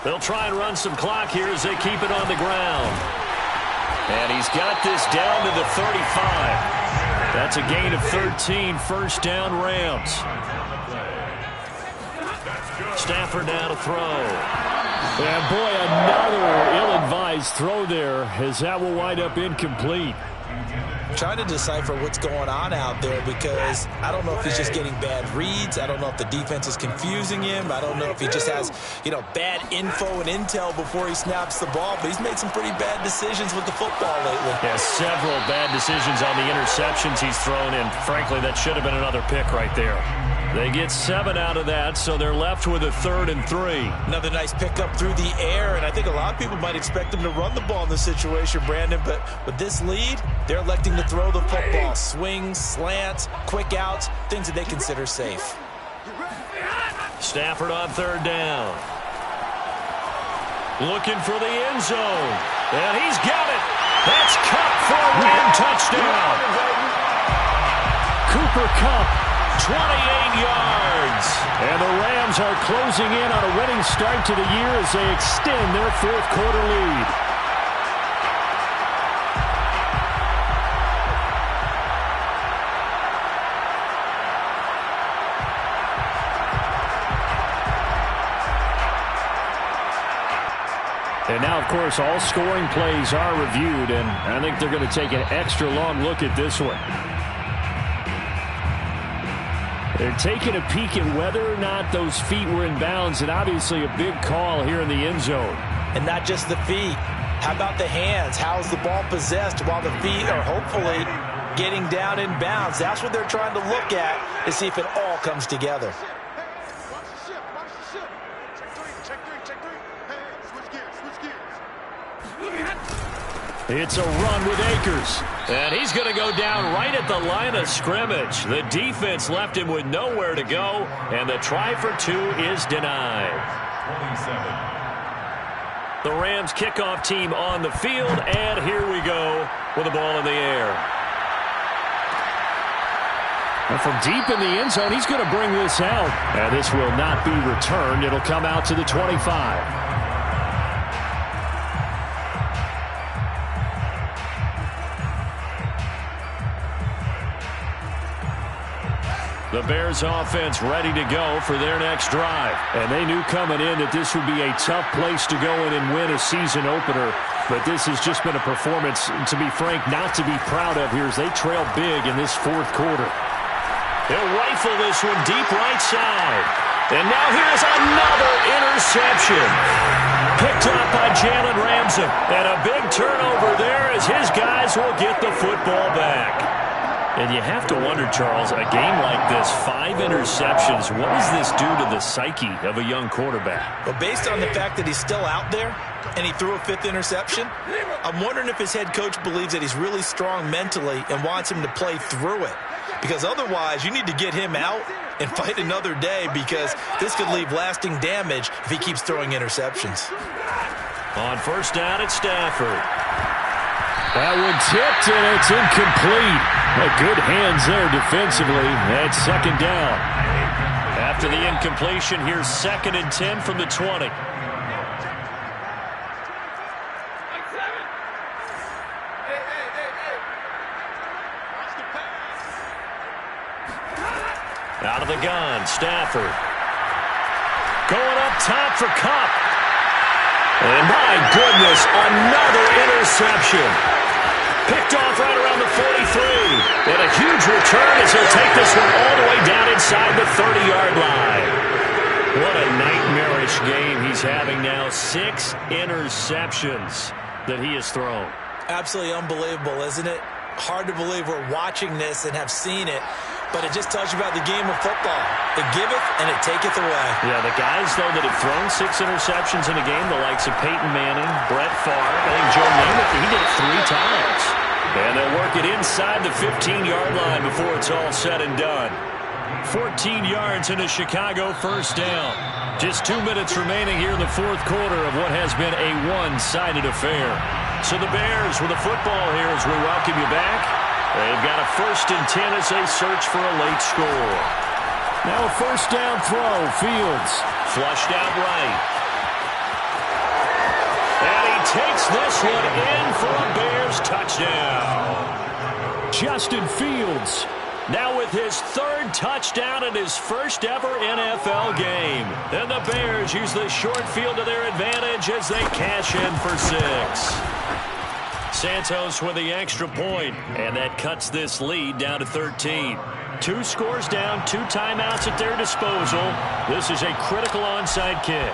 They'll try and run some clock here as they keep it on the ground. And he's got this down to the 35. That's a gain of 13, first down Rams. Stafford now to throw. And boy, another ill-advised throw there as that will wind up incomplete. Trying to decipher what's going on out there because I don't know if he's just getting bad reads. I don't know if the defense is confusing him. I don't know if he just has, bad info and intel before he snaps the ball. But he's made some pretty bad decisions with the football lately. Yeah, several bad decisions on the interceptions he's thrown in. Frankly, that should have been another pick right there. They get 7 out of that, so they're left with a 3rd and 3. Another nice pickup through the air, and I think a lot of people might expect him to run the ball in this situation, Brandon, but with this lead, they're electing to throw the football. Swings, slants, quick outs, things that they consider safe. Stafford on 3rd down. Looking for the end zone, and he's got it. That's Kupp for a Ram touchdown. Cooper Kupp. 28 yards. And the Rams are closing in on a winning start to the year as they extend their 4th quarter lead. And now, of course, all scoring plays are reviewed, and I think they're going to take an extra long look at this one. They're taking a peek at whether or not those feet were in bounds, and obviously a big call here in the end zone. And not just the feet. How about the hands? How's the ball possessed while the feet are hopefully getting down in bounds? That's what they're trying to look at to see if it all comes together. It's a run with Akers. And he's going to go down right at the line of scrimmage. The defense left him with nowhere to go, and the try for 2 is denied. The Rams kickoff team on the field, and here we go with the ball in the air. And from deep in the end zone, he's going to bring this out. And this will not be returned. It'll come out to the 25. The Bears offense ready to go for their next drive. And they knew coming in that this would be a tough place to go in and win a season opener. But this has just been a performance, to be frank, not to be proud of here as they trail big in this fourth quarter. They'll rifle this one deep right side. And now here's another interception. Picked up by Jalen Ramsey. And a big turnover there as his guys will get the football back. And you have to wonder, Charles, a game like this, 5 interceptions, what does this do to the psyche of a young quarterback? Well, based on the fact that he's still out there and he threw a 5th interception, I'm wondering if his head coach believes that he's really strong mentally and wants him to play through it. Because otherwise, you need to get him out and fight another day because this could leave lasting damage if he keeps throwing interceptions. On first down, it's Stafford. That one tipped, and it's incomplete. Good hands there defensively. That's second down. After the incompletion, here's 2nd and 10 from the 20. Out of the gun, Stafford. Going up top for Kupp. And my goodness, another interception. Picked off right around the 43. And a huge return as he'll take this one all the way down inside the 30-yard line. What a nightmarish game he's having now. 6 interceptions that he has thrown. Absolutely unbelievable, isn't it? Hard to believe we're watching this and have seen it. But it just tells you about the game of football. It giveth and it taketh away. Yeah, the guys, though, that have thrown 6 interceptions in a game, the likes of Peyton Manning, Brett Favre, I think Joe Namath, he did it 3 times. And they'll work it inside the 15-yard line before it's all said and done. 14 yards into Chicago, first down. Just 2 minutes remaining here in the fourth quarter of what has been a one-sided affair. So the Bears with the football here as we welcome you back. They've got a 1st and 10 as they search for a late score. Now a first down throw, Fields. Flushed out right. And he takes this one in for a Bears touchdown. Justin Fields. Now with his 3rd touchdown in his first ever NFL game. And the Bears use the short field to their advantage as they cash in for 6. Santos with the extra point, and that cuts this lead down to 13. 2 scores down, 2 timeouts at their disposal. This is a critical onside kick.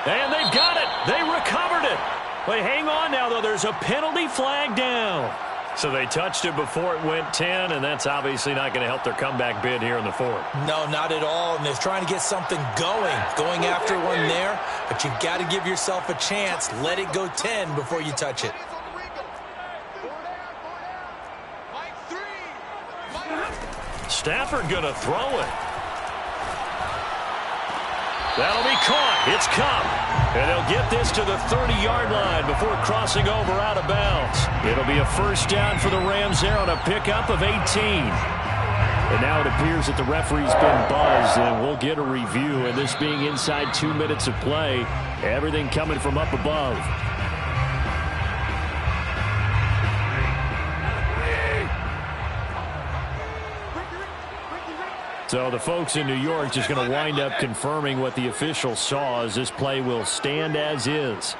And they've got it. They recovered it. But hang on now, though. There's a penalty flag down. So they touched it before it went 10, and that's obviously not going to help their comeback bid here in the fourth. No, not at all, and they're trying to get something going after one there, but you've got to give yourself a chance. Let it go 10 before you touch it. Stafford going to throw it. That'll be caught. It's Kupp. And they'll get this to the 30-yard line before crossing over out of bounds. It'll be a first down for the Rams there on a pickup of 18. And now it appears that the referee's been buzzed, and we'll get a review. And this being inside 2 minutes of play, everything coming from up above. So the folks in New York just going to wind up confirming what the official saw as this play will stand as is.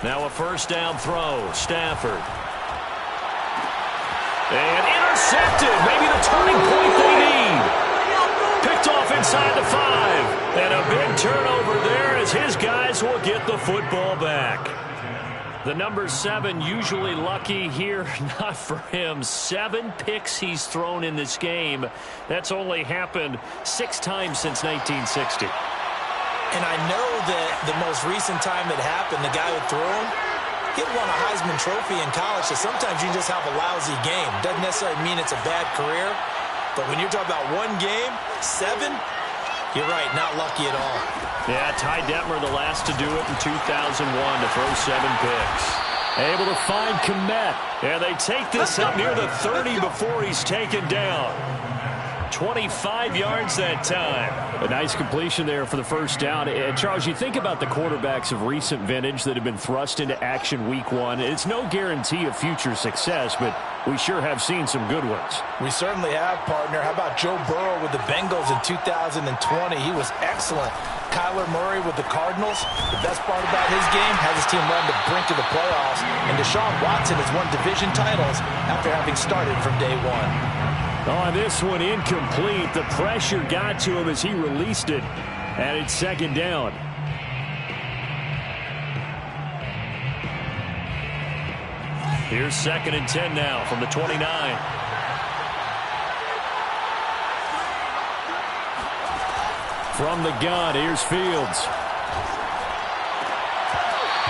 Now a first down throw. Stafford. And intercepted. Maybe the turning point they need. Picked off inside the 5. And a big turnover there as his guys will get the football back. The number 7 usually lucky here, not for him. 7 picks he's thrown in this game. That's only happened 6 times since 1960. And I know that the most recent time it happened, the guy who threw him, he won a Heisman Trophy in college, so sometimes you just have a lousy game. Doesn't necessarily mean it's a bad career, but when you're talking about one game, 7, You're right, not lucky at all. Yeah, Ty Detmer, the last to do it in 2001 to throw 7 picks. Able to find Kmet. And they take this up near the 30 before he's taken down. 25 yards that time. A nice completion there for the first down. And Charles, you think about the quarterbacks of recent vintage that have been thrust into action week 1. It's no guarantee of future success, but we sure have seen some good ones. We certainly have, partner. How about Joe Burrow with the Bengals in 2020? He was excellent. Kyler Murray with the Cardinals. The best part about his game, has his team run the brink of the playoffs. And Deshaun Watson has won division titles after having started from day 1. On this one, incomplete. The pressure got to him as he released it. And it's second down. Here's 2nd and 10 now from the 29. From the gun, here's Fields.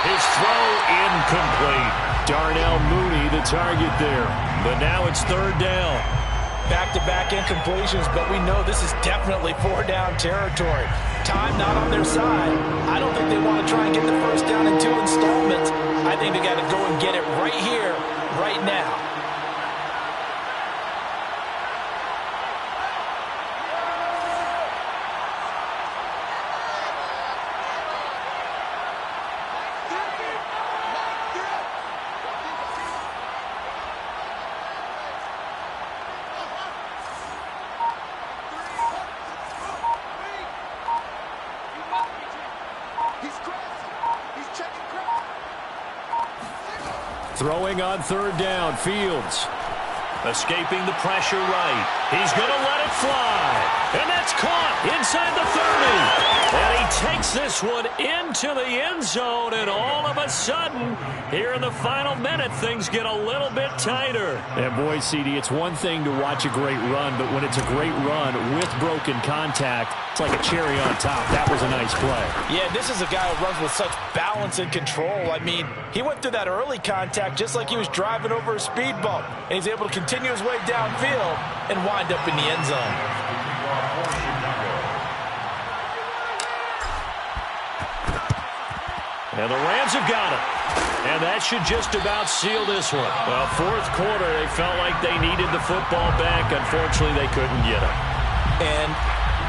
His throw incomplete. Darnell Mooney, the target there. But now it's 3rd down. Back-to-back incompletions, but we know this is definitely 4-down territory. Time not on their side. I don't think they want to try and get the first down in 2 installments. I think they got to go and get it right here, right now. Throwing on 3rd down, Fields. Escaping the pressure right. He's going to let it fly. And that's caught inside the 30. And he takes this one into the end zone. And all of a sudden, here in the final minute, things get a little bit tighter. And boy, CD, it's one thing to watch a great run, but when it's a great run with broken contact, it's like a cherry on top. That was a nice play. Yeah, this is a guy who runs with such balance and control. I mean, he went through that early contact just like he was driving over a speed bump. And he's able to continue his way downfield and wind up in the end zone. And the Rams have got it. And that should just about seal this one. Well, 4th quarter, they felt like they needed the football back. Unfortunately, they couldn't get it. And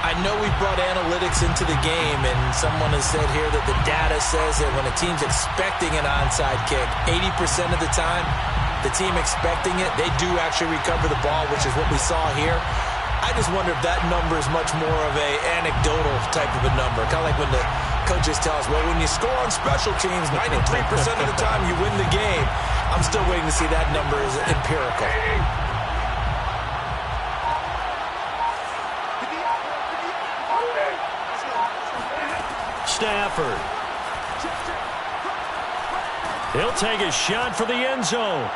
I know we brought analytics into the game, and someone has said here that the data says that when a team's expecting an onside kick, 80% of the time, the team expecting it, they do actually recover the ball, which is what we saw here. I just wonder if that number is much more of a anecdotal type of a number. Kind of like when the coaches tell us, well, when you score on special teams, 93% of the time you win the game. I'm still waiting to see that number as empirical. Stafford. He'll take a shot for the end zone.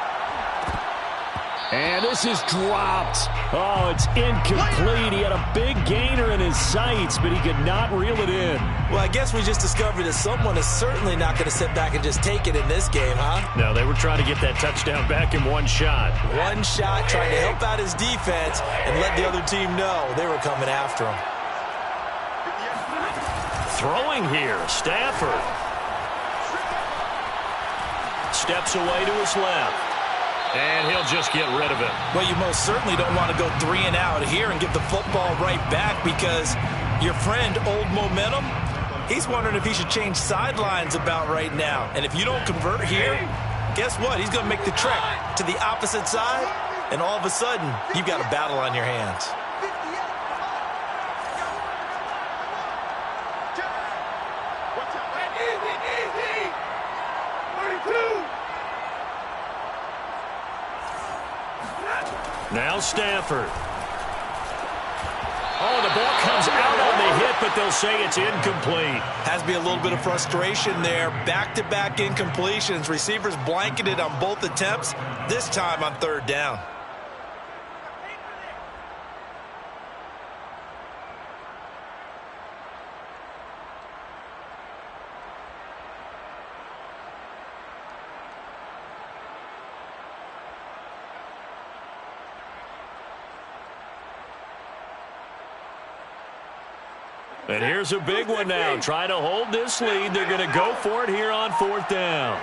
And this is dropped. Oh, it's incomplete. He had a big gainer in his sights, but he could not reel it in. Well, I guess we just discovered that someone is certainly not going to sit back and just take it in this game, huh? No, they were trying to get that touchdown back in one shot. One shot, trying to help out his defense and let the other team know they were coming after him. Throwing here, Stafford. Steps away to his left. And he'll just get rid of it. Well, you most certainly don't want to go 3 and out here and give the football right back, because your friend, Old Momentum, he's wondering if he should change sidelines about right now. And if you don't convert here, guess what? He's going to make the trek to the opposite side, and all of a sudden, you've got a battle on your hands. Now Stafford. Oh, the ball comes out on the hit, but they'll say it's incomplete. Has to be a little bit of frustration there. Back-to-back incompletions. Receivers blanketed on both attempts, this time on 3rd down. And here's a big one now. Trying to hold this lead. They're going to go for it here on 4th down.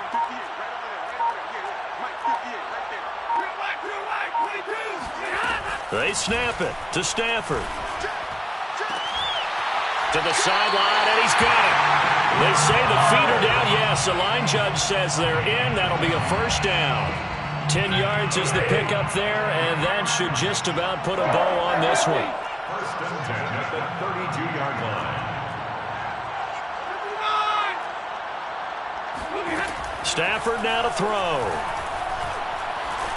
They snap it to Stafford. To the sideline, and he's got it. They say the feet are down. Yes, the line judge says they're in. That'll be a 1st down. 10 yards is the pickup there, and that should just about put a bow on this one. 1st and 10 at the 32-yard line. Stafford now to throw.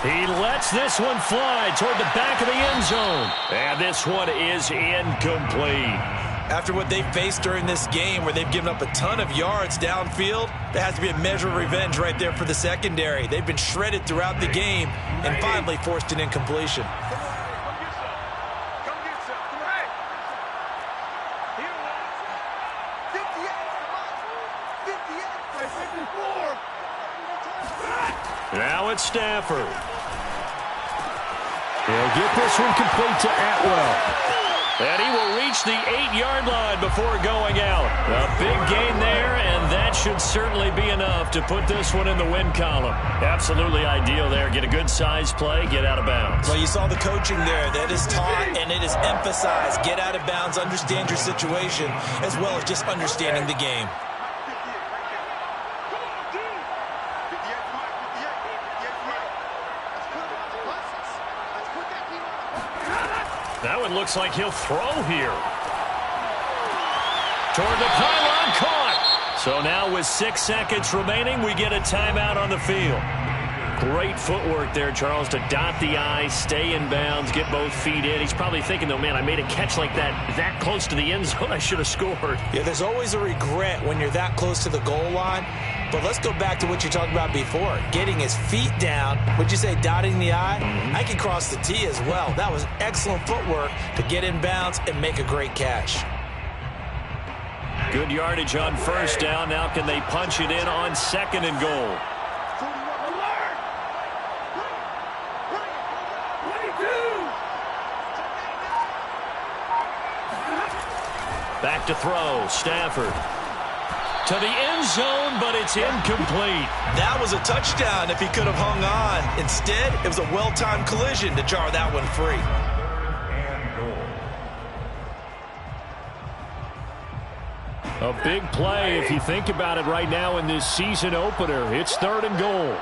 He lets this one fly toward the back of the end zone. And this one is incomplete. After what they faced during this game where they've given up a ton of yards downfield, there has to be a measure of revenge right there for the secondary. They've been shredded throughout the game and finally forced an incompletion. Now it's Stafford. He'll get this one complete to Atwell. And he will reach the 8-yard line before going out. A big gain there, and that should certainly be enough to put this one in the win column. Absolutely ideal there. Get a good size play, get out of bounds. Well, you saw the coaching there. That is taught and it is emphasized. Get out of bounds, understand your situation, as well as just understanding the game. That one looks like he'll throw here. Toward the pylon, caught. So now with 6 seconds remaining, we get a timeout on the field. Great footwork there, Charles, to dot the I, stay in bounds, get both feet in. He's probably thinking, though, man, I made a catch like that close to the end zone. I should have scored. Yeah, there's always a regret when you're that close to the goal line. But let's go back to what you talked about before. Getting his feet down. Would you say dotting the I? I can cross the T as well. That was excellent footwork to get in bounds and make a great catch. Good yardage on 1st down. Now can they punch it in on 2nd and goal? Back to throw. Stafford. To the end zone, but it's incomplete. That was a touchdown if he could have hung on. Instead, it was a well-timed collision to jar that one free. A big play if you think about it right now in this season opener. It's 3rd and goal.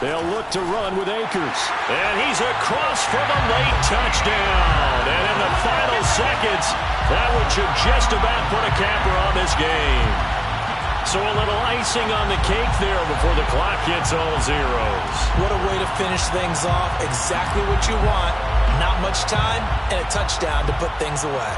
They'll look to run with Akers. And he's across for the late touchdown. And in the final seconds, that one should just about put a capper on this game. So a little icing on the cake there before the clock hits all zeros. What a way to finish things off. Exactly what you want. Not much time and a touchdown to put things away.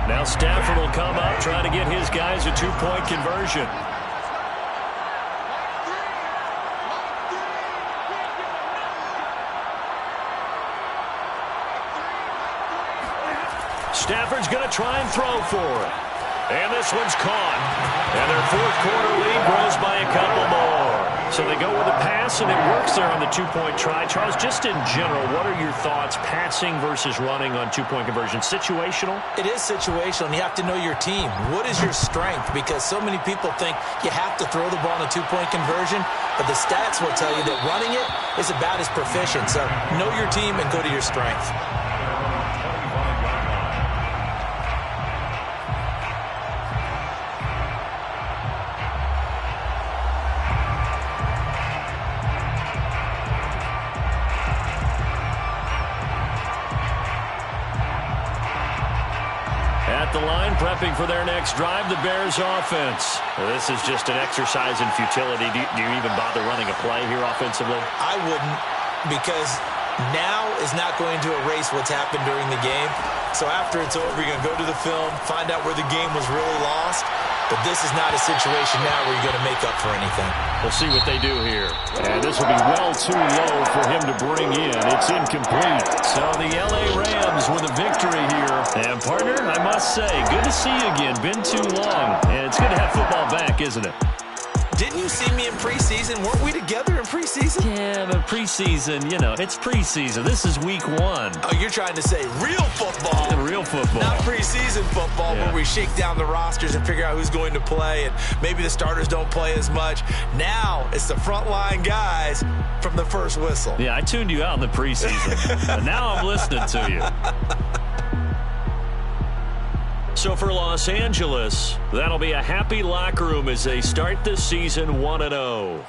Now Stafford will come up, trying to get his guys a 2-point conversion. Stafford's going to try and throw for it. And this one's caught. And their 4th quarter lead grows by a couple more. So they go with a pass, and it works there on the 2-point try. Charles, just in general, what are your thoughts, passing versus running on 2-point conversion? Situational? It is situational, and you have to know your team. What is your strength? Because so many people think you have to throw the ball in a 2-point conversion, but the stats will tell you that running it is about as proficient. So know your team and go to your strength. At the line, prepping for their next drive, the Bears offense. This is just an exercise in futility. Do you even bother running a play here offensively? I wouldn't, because now is not going to erase what's happened during the game. So after it's over, you're going to go to the film, find out where the game was really lost. But this is not a situation now where you're going to make up for anything. We'll see what they do here. And this will be well too low for him to bring in. It's incomplete. So the L.A. Rams with a victory here. And, partner, I must say, good to see you again. Been too long. And it's good to have football back, isn't it? Didn't you you see me in preseason? Weren't we together in preseason? Yeah, but preseason, you know, it's preseason. This is week 1. Oh, you're trying to say real football. Real football. Not preseason football where we shake down the rosters and figure out who's going to play, and maybe the starters don't play as much. Now it's the frontline guys from the first whistle. Yeah, I tuned you out in the preseason. But now I'm listening to you. So for Los Angeles, that'll be a happy locker room as they start this season 1-0.